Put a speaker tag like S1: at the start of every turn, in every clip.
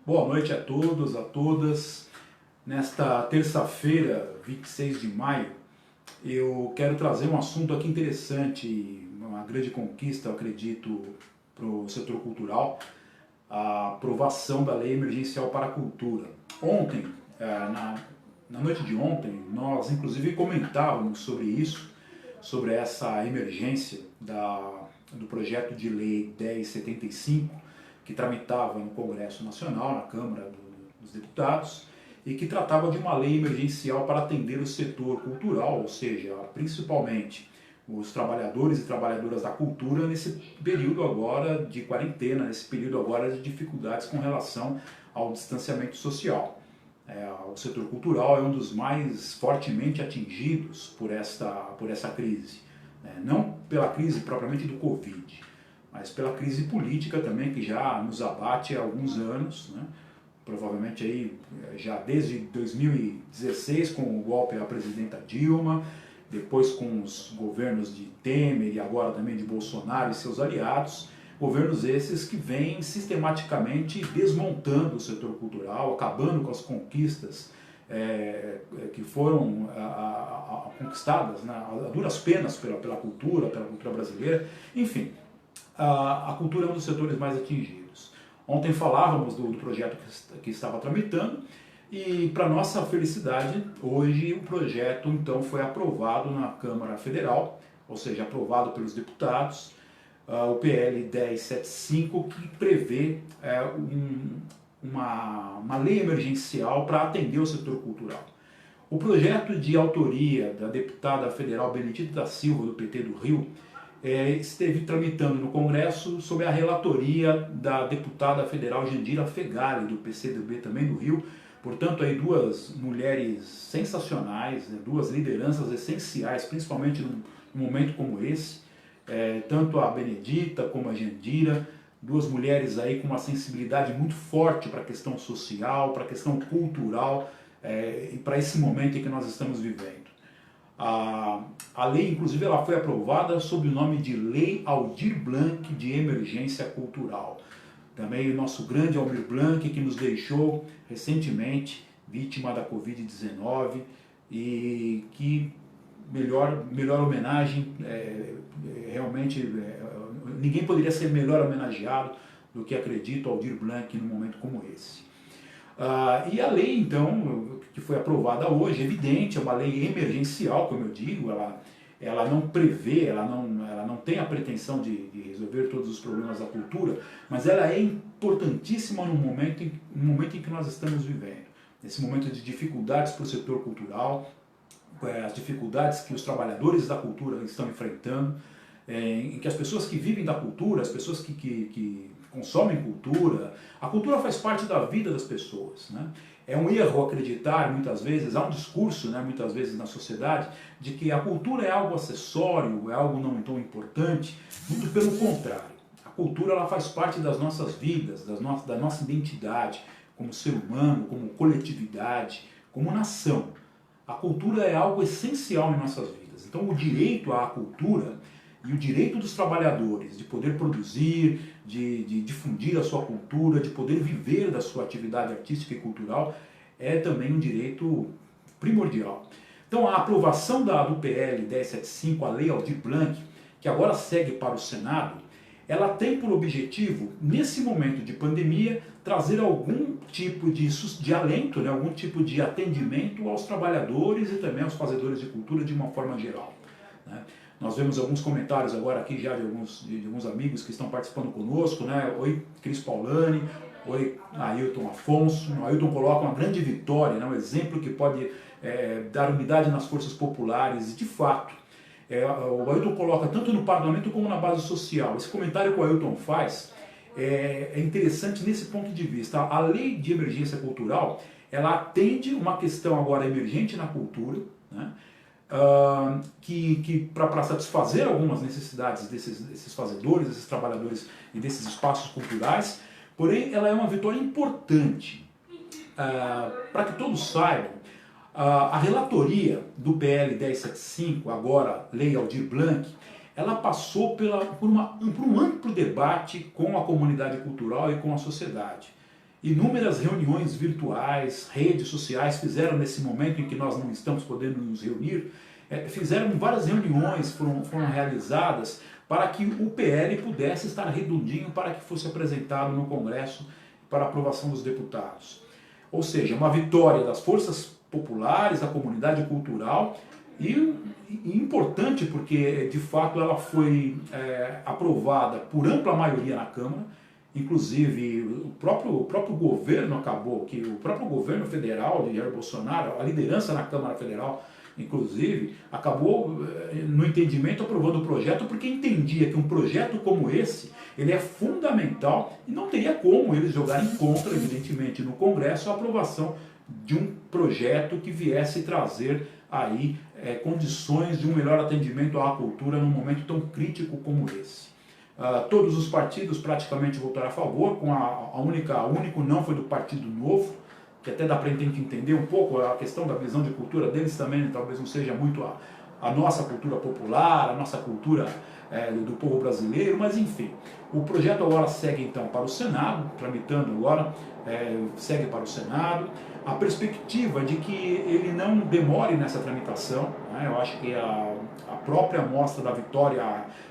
S1: Boa noite a todos, a todas. Nesta terça-feira, 26 de maio, eu quero trazer um assunto aqui interessante, uma grande conquista, eu acredito, para o setor cultural, a aprovação da Lei Emergencial para a Cultura. Ontem, na noite de ontem, nós inclusive comentávamos sobre isso, sobre essa emergência do projeto de lei 1075, que tramitava no Congresso Nacional, na Câmara dos Deputados, e que tratava de uma lei emergencial para atender o setor cultural, ou seja, principalmente os trabalhadores e trabalhadoras da cultura nesse período agora de quarentena, nesse período agora de dificuldades com relação ao distanciamento social. O setor cultural é um dos mais fortemente atingidos por essa crise. Não pela crise propriamente do Covid, mas pela crise política também, que já nos abate há alguns anos, né? Provavelmente aí já desde 2016, com o golpe à presidenta Dilma, depois com os governos de Temer e agora também de Bolsonaro e seus aliados, governos esses que vêm sistematicamente desmontando o setor cultural, acabando com as conquistas que foram conquistadas, né, a duras penas pela cultura brasileira. Enfim, a cultura é um dos setores mais atingidos. Ontem falávamos do projeto que estava tramitando e, para nossa felicidade, hoje o projeto então foi aprovado na Câmara Federal, ou seja, aprovado pelos deputados, o PL 1075, que prevê uma lei emergencial para atender o setor cultural. O projeto de autoria da deputada federal Benedita da Silva, do PT do Rio, esteve tramitando no Congresso sob a relatoria da deputada federal Jandira Fegali, do PCdoB também do Rio. Portanto, aí duas mulheres sensacionais, né, duas lideranças essenciais, principalmente num momento como esse, tanto a Benedita como a Jandira, duas mulheres aí com uma sensibilidade muito forte para a questão social, para a questão cultural, e para esse momento em que nós estamos vivendo. A lei, inclusive, ela foi aprovada sob o nome de Lei Aldir Blanc de Emergência Cultural. Também o nosso grande Aldir Blanc, que nos deixou recentemente, vítima da Covid-19, e que melhor homenagem, realmente, ninguém poderia ser melhor homenageado do que, acredito, Aldir Blanc num momento como esse. E a lei, então, que foi aprovada hoje, é evidente, é uma lei emergencial, como eu digo, ela não prevê, ela não tem a pretensão de resolver todos os problemas da cultura, mas ela é importantíssima no momento em que nós estamos vivendo. Nesse momento de dificuldades para o setor cultural, as dificuldades que os trabalhadores da cultura estão enfrentando, em que as pessoas que vivem da cultura, as pessoas que consomem cultura, a cultura faz parte da vida das pessoas, né? É um erro acreditar, muitas vezes, há um discurso, né, muitas vezes na sociedade, de que a cultura é algo acessório, é algo não tão importante. Muito pelo contrário. A cultura, ela faz parte das nossas vidas, da nossa identidade, como ser humano, como coletividade, como nação. A cultura é algo essencial em nossas vidas. Então, o direito à cultura e o direito dos trabalhadores de poder produzir, de difundir a sua cultura, de poder viver da sua atividade artística e cultural, é também um direito primordial. Então, a aprovação do PL 1075, a Lei Aldir Blanc, que agora segue para o Senado, ela tem por objetivo, nesse momento de pandemia, trazer algum tipo de alento, né, algum tipo de atendimento aos trabalhadores e também aos fazedores de cultura de uma forma geral, né? Nós vemos alguns comentários agora aqui já de alguns amigos que estão participando conosco, né? Oi, Cris Paulani, oi, Ailton Afonso. O Ailton coloca uma grande vitória, né? Um exemplo que pode dar unidade nas forças populares, e de fato, o Ailton coloca tanto no parlamento como na base social. Esse comentário que o Ailton faz é interessante nesse ponto de vista. A lei de emergência cultural, ela atende uma questão agora emergente na cultura, né? Que para satisfazer algumas necessidades desses fazedores, desses trabalhadores e desses espaços culturais, porém ela é uma vitória importante. Para que todos saibam, a relatoria do PL 1075, agora Lei Aldir Blanc, ela passou por um amplo debate com a comunidade cultural e com a sociedade. Inúmeras reuniões virtuais, redes sociais fizeram nesse momento em que nós não estamos podendo nos reunir, fizeram várias reuniões, foram realizadas para que o PL pudesse estar redondinho para que fosse apresentado no Congresso para aprovação dos deputados. Ou seja, uma vitória das forças populares, da comunidade cultural e importante porque de fato ela foi aprovada por ampla maioria na Câmara. Inclusive o próprio governo o próprio governo federal de Jair Bolsonaro, a liderança na Câmara Federal, inclusive, acabou, no entendimento, aprovando o projeto porque entendia que um projeto como esse, ele é fundamental e não teria como eles jogarem contra, evidentemente, no Congresso, a aprovação de um projeto que viesse trazer aí condições de um melhor atendimento à cultura num momento tão crítico como esse. Todos os partidos praticamente votaram a favor, com o único não foi do Partido Novo, que até dá para entender um pouco a questão da visão de cultura deles também, talvez não seja muito a nossa cultura popular, a nossa cultura do povo brasileiro, mas enfim. O projeto agora segue então para o Senado, tramitando agora, segue para o Senado. A perspectiva de que ele não demore nessa tramitação, né? Eu acho que a própria mostra da vitória,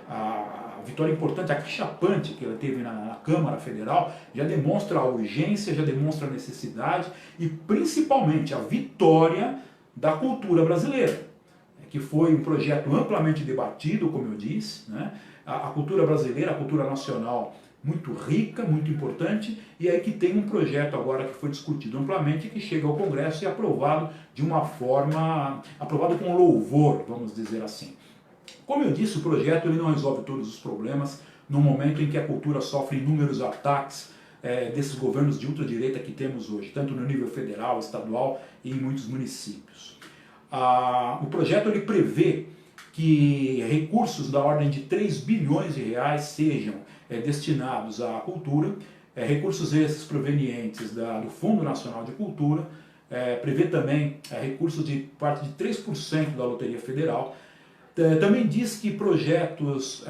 S1: a vitória importante, acachapante que ela teve na Câmara Federal, já demonstra a urgência, já demonstra a necessidade e principalmente a vitória da cultura brasileira, que foi um projeto amplamente debatido, como eu disse, né? A cultura brasileira, a cultura nacional, muito rica, muito importante, e aí que tem um projeto agora que foi discutido amplamente, que chega ao Congresso e é aprovado de uma forma, aprovado com louvor, vamos dizer assim. Como eu disse, o projeto ele não resolve todos os problemas no momento em que a cultura sofre inúmeros ataques desses governos de ultradireita que temos hoje, tanto no nível federal, estadual e em muitos municípios. O projeto ele prevê que recursos da ordem de 3 bilhões de reais sejam destinados à cultura, recursos esses provenientes do Fundo Nacional de Cultura, prevê também recursos de parte de 3% da Loteria Federal. Também diz que projetos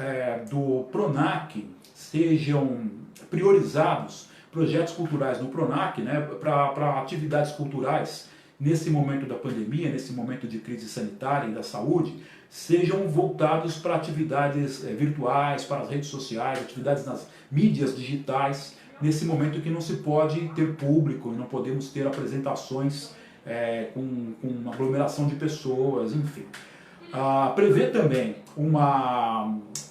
S1: do PRONAC sejam priorizados, projetos culturais no PRONAC, né, para atividades culturais nesse momento da pandemia, nesse momento de crise sanitária e da saúde, sejam voltados para atividades virtuais, para as redes sociais, atividades nas mídias digitais, nesse momento que não se pode ter público, não podemos ter apresentações com aglomeração de pessoas, enfim. Prevê também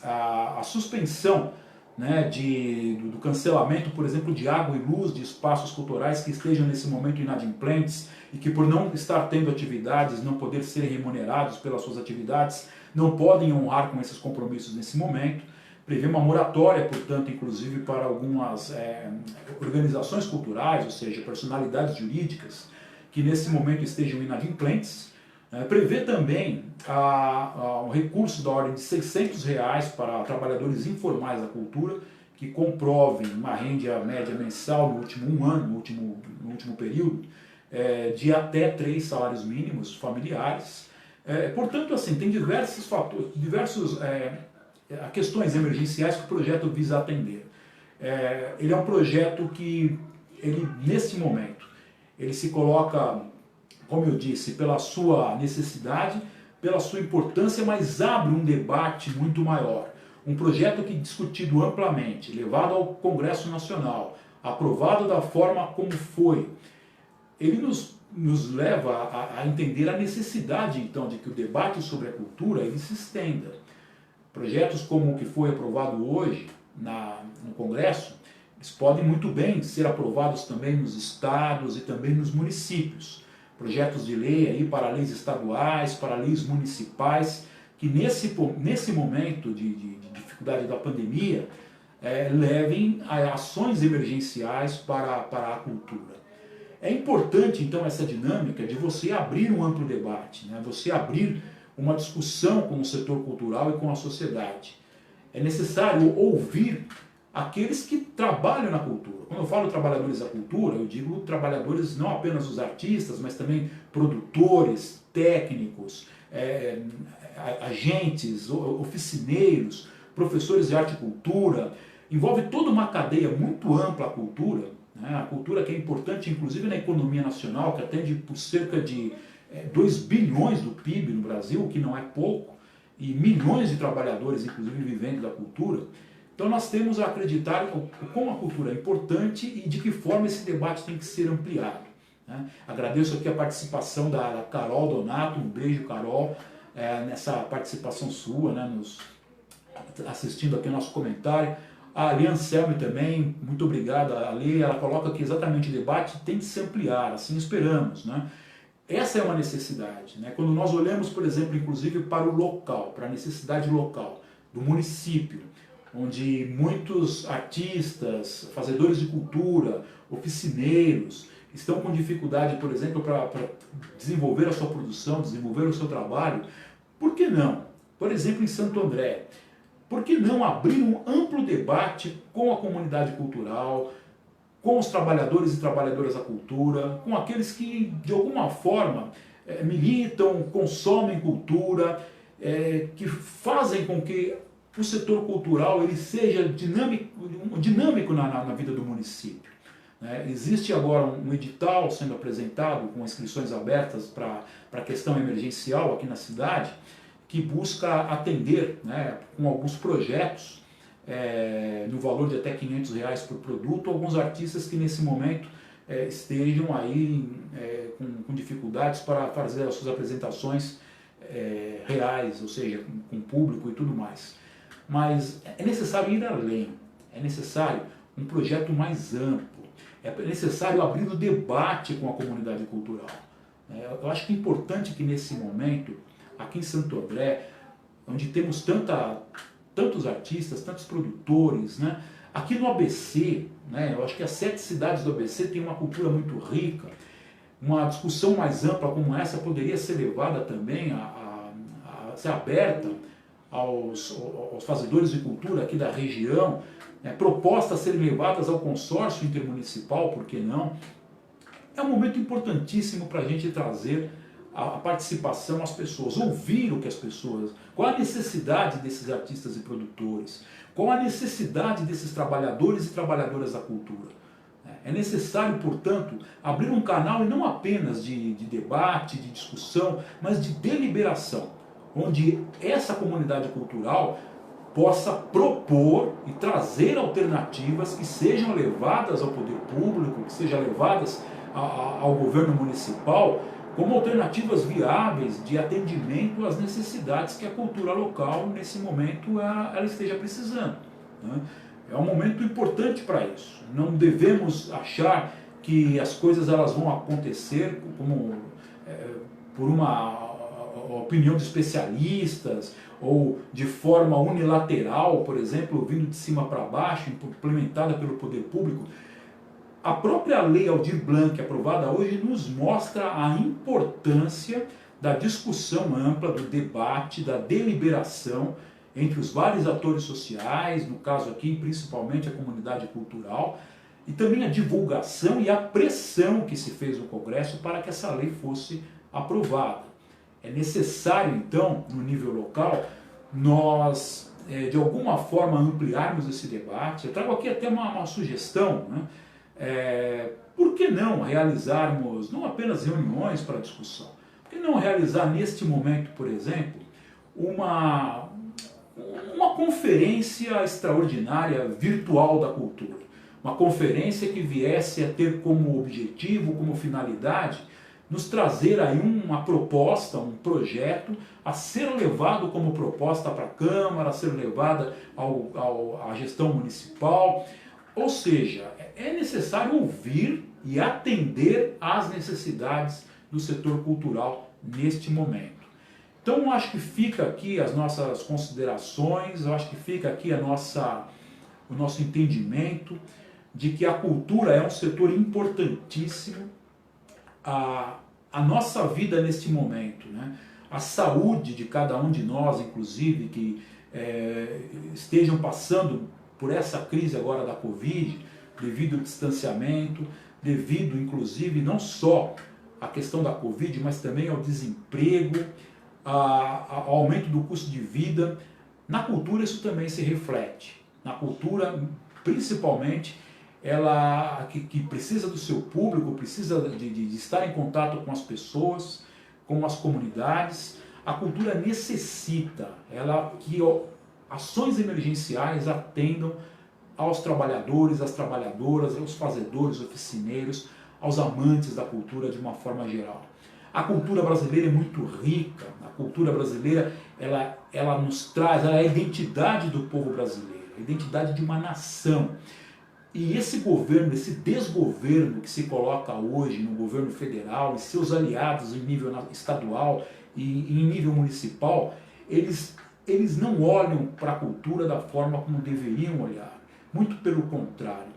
S1: a suspensão, né, do cancelamento, por exemplo, de água e luz de espaços culturais que estejam nesse momento inadimplentes e que por não estar tendo atividades, não poder ser remunerados pelas suas atividades, não podem honrar com esses compromissos nesse momento. Prevê uma moratória, portanto, inclusive para algumas organizações culturais, ou seja, personalidades jurídicas que nesse momento estejam inadimplentes. Prevê também um recurso da ordem de R$600 para trabalhadores informais da cultura que comprovem uma renda média mensal no último ano, no último período, de até 3 salários mínimos familiares. Portanto, assim, tem diversos fatores, questões emergenciais que o projeto visa atender. Ele é um projeto que, nesse momento, ele se coloca, como eu disse, pela sua necessidade, pela sua importância, mas abre um debate muito maior. Um projeto que, discutido amplamente, levado ao Congresso Nacional, aprovado da forma como foi, ele nos leva a entender a necessidade, então, de que o debate sobre a cultura ele se estenda. Projetos como o que foi aprovado hoje no Congresso, eles podem muito bem ser aprovados também nos estados e também nos municípios. Projetos de lei aí para leis estaduais, para leis municipais, que nesse momento de dificuldade da pandemia, levem a ações emergenciais para a cultura. É importante, então, essa dinâmica de você abrir um amplo debate, né? Você abrir uma discussão com o setor cultural e com a sociedade. É necessário ouvir aqueles que trabalham na cultura. Quando eu falo trabalhadores da cultura, eu digo trabalhadores não apenas os artistas, mas também produtores, técnicos, agentes, oficineiros, professores de arte e cultura, envolve toda uma cadeia muito ampla a cultura, né? A cultura que é importante inclusive na economia nacional, que atende por cerca de 2 bilhões do PIB no Brasil, o que não é pouco, e milhões de trabalhadores inclusive vivendo da cultura. Então nós temos a acreditar como a cultura é importante e de que forma esse debate tem que ser ampliado, né? Agradeço aqui a participação da Carol Donato, um beijo, Carol, nessa participação sua, né, assistindo aqui o nosso comentário. A Ali Anselme também, muito obrigado. A Ali, ela coloca que exatamente o debate tem que se ampliar, assim esperamos, né? Essa é uma necessidade, né? Quando nós olhamos, por exemplo, inclusive para o local, para a necessidade local do município, onde muitos artistas, fazedores de cultura, oficineiros, estão com dificuldade, por exemplo, para desenvolver a sua produção, desenvolver o seu trabalho, por que não? Por exemplo, em Santo André, por que não abrir um amplo debate com a comunidade cultural, com os trabalhadores e trabalhadoras da cultura, com aqueles que, de alguma forma, militam, consomem cultura, que fazem com que o setor cultural ele seja dinâmico na vida do município. Existe agora um edital sendo apresentado com inscrições abertas para a questão emergencial aqui na cidade, que busca atender, né, com alguns projetos no valor de até R$ 500 por produto, alguns artistas que nesse momento estejam aí com dificuldades para fazer as suas apresentações reais, ou seja, com público e tudo mais. Mas é necessário ir além, é necessário um projeto mais amplo, é necessário abrir o debate com a comunidade cultural. Eu acho que é importante que nesse momento, aqui em Santo André, onde temos tantos artistas, tantos produtores, né? Aqui no ABC, né? Eu acho que as 7 cidades do ABC têm uma cultura muito rica, uma discussão mais ampla como essa poderia ser levada também a ser aberta aos fazedores de cultura aqui da região, propostas a serem levadas ao consórcio intermunicipal, por que não? É um momento importantíssimo para a gente trazer a participação às pessoas, ouvir o que as pessoas, qual a necessidade desses artistas e produtores, qual a necessidade desses trabalhadores e trabalhadoras da cultura. É necessário, portanto, abrir um canal e não apenas de debate, de discussão, mas de deliberação, onde essa comunidade cultural possa propor e trazer alternativas que sejam levadas ao poder público, que sejam levadas ao governo municipal, como alternativas viáveis de atendimento às necessidades que a cultura local, nesse momento, ela esteja precisando, né? É um momento importante para isso. Não devemos achar que as coisas elas vão acontecer por uma opinião de especialistas ou de forma unilateral, por exemplo, vindo de cima para baixo, implementada pelo poder público. A própria Lei Aldir Blanc, aprovada hoje, nos mostra a importância da discussão ampla, do debate, da deliberação entre os vários atores sociais, no caso aqui principalmente a comunidade cultural, e também a divulgação e a pressão que se fez no Congresso para que essa lei fosse aprovada. É necessário, então, no nível local, nós, de alguma forma, ampliarmos esse debate. Eu trago aqui até uma sugestão, né? Por que não realizarmos não apenas reuniões para discussão? Por que não realizar neste momento, por exemplo, uma conferência extraordinária virtual da cultura? Uma conferência que viesse a ter como objetivo, como finalidade, nos trazer aí uma proposta, um projeto a ser levado como proposta para a Câmara, a ser levada à gestão municipal. Ou seja, é necessário ouvir e atender às necessidades do setor cultural neste momento. Então, eu acho que fica aqui as nossas considerações, eu acho que fica aqui o nosso entendimento de que a cultura é um setor importantíssimo. A nossa vida neste momento, né? A saúde de cada um de nós, inclusive, que estejam passando por essa crise agora da Covid, devido ao distanciamento, devido, inclusive, não só à questão da Covid, mas também ao desemprego, ao aumento do custo de vida. Na cultura isso também se reflete, na cultura, principalmente, ela que precisa do seu público, precisa de estar em contato com as pessoas, com as comunidades. A cultura necessita que ações emergenciais atendam aos trabalhadores, às trabalhadoras, aos fazedores, oficineiros, aos amantes da cultura de uma forma geral. A cultura brasileira é muito rica, a cultura brasileira ela nos traz, ela é a identidade do povo brasileiro, a identidade de uma nação. E esse governo, esse desgoverno que se coloca hoje no governo federal e seus aliados em nível estadual e em nível municipal, eles não olham para a cultura da forma como deveriam olhar. Muito pelo contrário.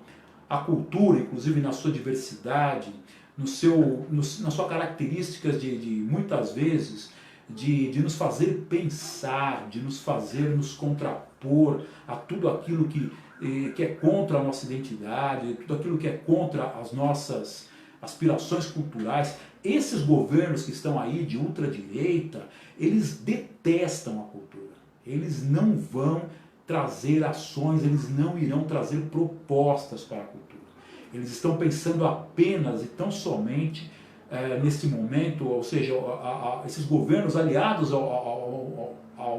S1: A cultura, inclusive na sua diversidade, nas suas características de muitas vezes, de nos fazer pensar, de nos fazer nos contrapor a tudo aquilo que é contra a nossa identidade, tudo aquilo que é contra as nossas aspirações culturais. Esses governos que estão aí de ultradireita, eles detestam a cultura. Eles não vão trazer ações, eles não irão trazer propostas para a cultura. Eles estão pensando apenas e tão somente nesse momento, ou seja, esses governos aliados ao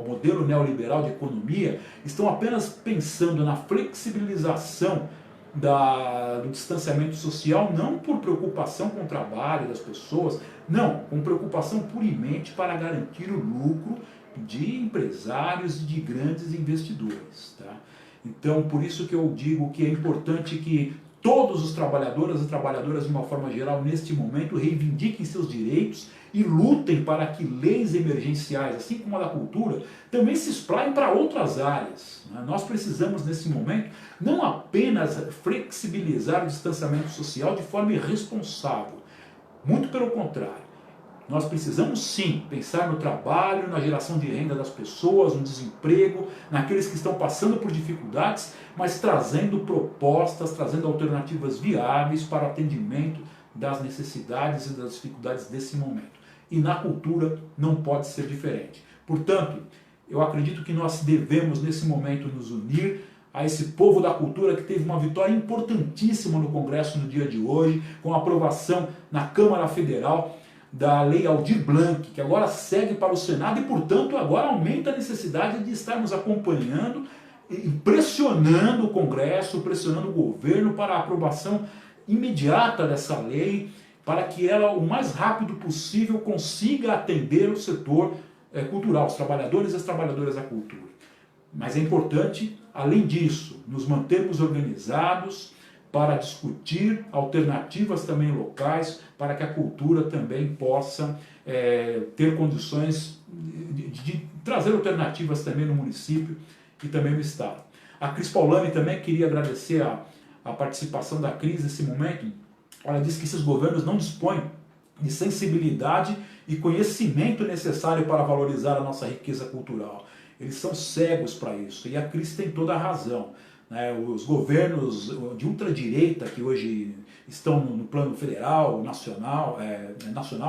S1: modelo neoliberal de economia, estão apenas pensando na flexibilização do distanciamento social, não por preocupação com o trabalho das pessoas, não, com preocupação puramente para garantir o lucro de empresários e de grandes investidores. Tá? Então, por isso que eu digo que é importante que todos os trabalhadores e trabalhadoras, de uma forma geral, neste momento, reivindiquem seus direitos e lutem para que leis emergenciais, assim como a da cultura, também se esplaiem para outras áreas. Nós precisamos, nesse momento, não apenas flexibilizar o distanciamento social de forma irresponsável, muito pelo contrário. Nós precisamos sim pensar no trabalho, na geração de renda das pessoas, no desemprego, naqueles que estão passando por dificuldades, mas trazendo propostas, trazendo alternativas viáveis para o atendimento das necessidades e das dificuldades desse momento. E na cultura não pode ser diferente. Portanto, eu acredito que nós devemos nesse momento nos unir a esse povo da cultura que teve uma vitória importantíssima no Congresso no dia de hoje, com a aprovação na Câmara Federal da Lei Aldir Blanc, que agora segue para o Senado e, portanto, agora aumenta a necessidade de estarmos acompanhando e pressionando o Congresso, pressionando o governo para a aprovação imediata dessa lei, para que ela, o mais rápido possível, consiga atender o setor cultural, os trabalhadores e as trabalhadoras da cultura. Mas é importante, além disso, nos mantermos organizados, para discutir alternativas também locais, para que a cultura também possa ter condições de trazer alternativas também no município e também no estado. A Cris Paulani também queria agradecer a participação da Cris nesse momento. Ela disse que esses governos não dispõem de sensibilidade e conhecimento necessário para valorizar a nossa riqueza cultural. Eles são cegos para isso, e a Cris tem toda a razão. Os governos de ultradireita que hoje estão no plano federal, nacional,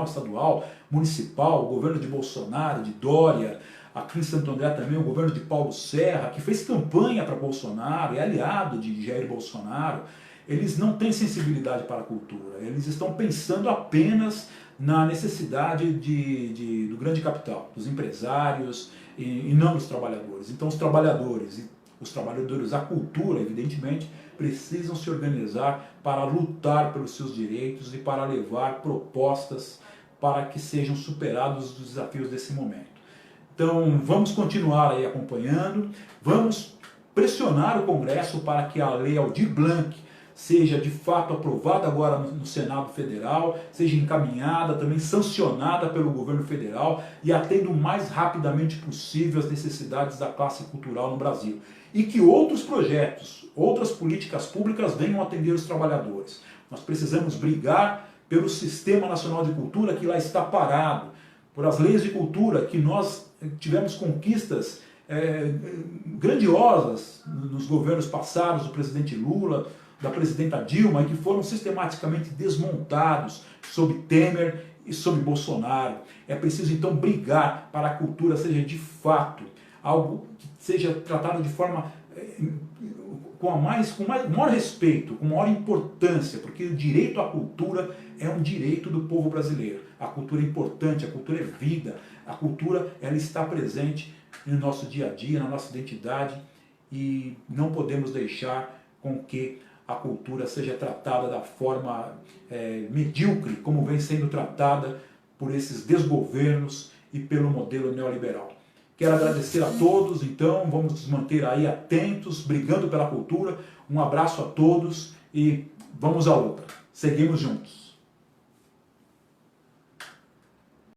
S1: estadual, municipal, o governo de Bolsonaro, de Dória, aqui em Santo André também o governo de Paulo Serra, que fez campanha para Bolsonaro, é aliado de Jair Bolsonaro, eles não têm sensibilidade para a cultura, eles estão pensando apenas na necessidade do grande capital, dos empresários e não dos trabalhadores. Então os trabalhadores da cultura, evidentemente, precisam se organizar para lutar pelos seus direitos e para levar propostas para que sejam superados os desafios desse momento. Então, vamos continuar aí acompanhando, vamos pressionar o Congresso para que a Lei Aldir Blanc seja de fato aprovada agora no Senado Federal, seja encaminhada, também sancionada pelo governo federal e atenda o mais rapidamente possível as necessidades da classe cultural no Brasil. E que outros projetos, outras políticas públicas venham atender os trabalhadores. Nós precisamos brigar pelo Sistema Nacional de Cultura que lá está parado, por as leis de cultura que nós tivemos conquistas grandiosas nos governos passados do presidente Lula, da presidenta Dilma, e que foram sistematicamente desmontados sob Temer e sob Bolsonaro. É preciso então brigar para que a cultura seja de fato algo que seja tratado de forma com maior respeito, com maior importância, porque o direito à cultura é um direito do povo brasileiro. A cultura é importante, a cultura é vida, a cultura ela está presente no nosso dia a dia, na nossa identidade, e não podemos deixar com que a cultura seja tratada da forma medíocre, como vem sendo tratada por esses desgovernos e pelo modelo neoliberal. Quero agradecer a todos, então vamos nos manter aí atentos, brigando pela cultura. Um abraço a todos e vamos à luta. Seguimos juntos.